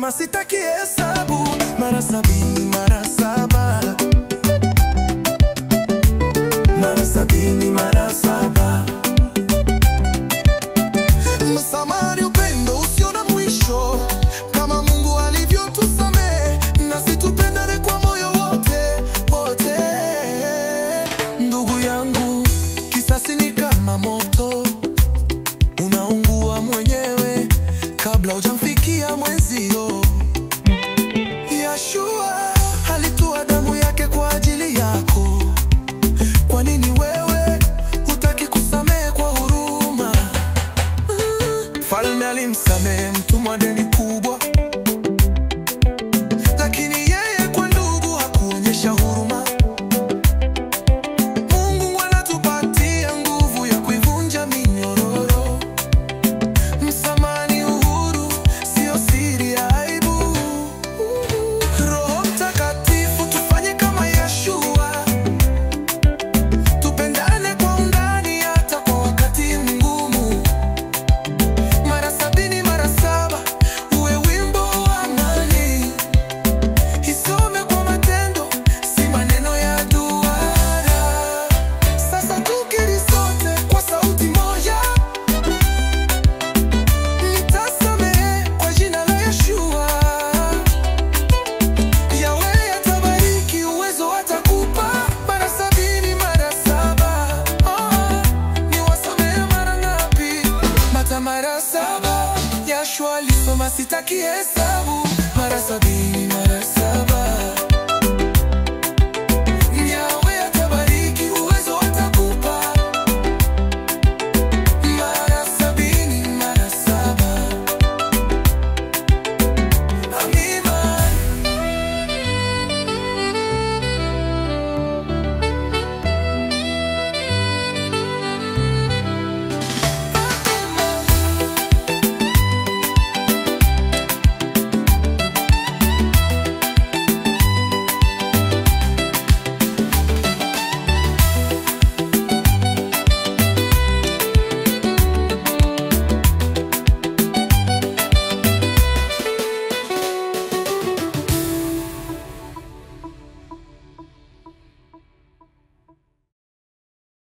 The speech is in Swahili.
alisema sitaki hesabu. Mara 70 mara 7, mara 70 mara 7. Msamaha ni upendo usio na mwisho, kama Mungu alivyotusamehe, nasi tupendane kwa moyo wote wote. Ndugu yangu, kisasi ni kama moto, unaungua mwenyewe kabla hujamfikia mwenzio. Yeshua alitoa damu yake kwa ajili yako. Kwa nini wewe hutaki kusamehe kwa huruma? Mfalme alimsamehe mtumwa deni kubwa, lakini yeye kwa ndugu hakuonyesha huruma. Mungu anatupatia nguvu ya kuivunja minyororo. Msamaha ni uhuru, sio siri ya aibu. Roho Mtakatifu tufanye kama Yeshua, tupendane kwa undani hata kwa wakati mgumu. Mara 70 mara 7, uwe wimbo wa amani. Isome kwa matendo, si maneno ya duara. Sasa tukiri sote kwa sauti moja, nitasamehe kwa jina la Yeshua. Yahweh atabariki, uwezo atakupa. Mara 70 mara 7, niwasamehe mara ngapi? Mara 7. Yeshua alisema sitaki hesabu. Mara 70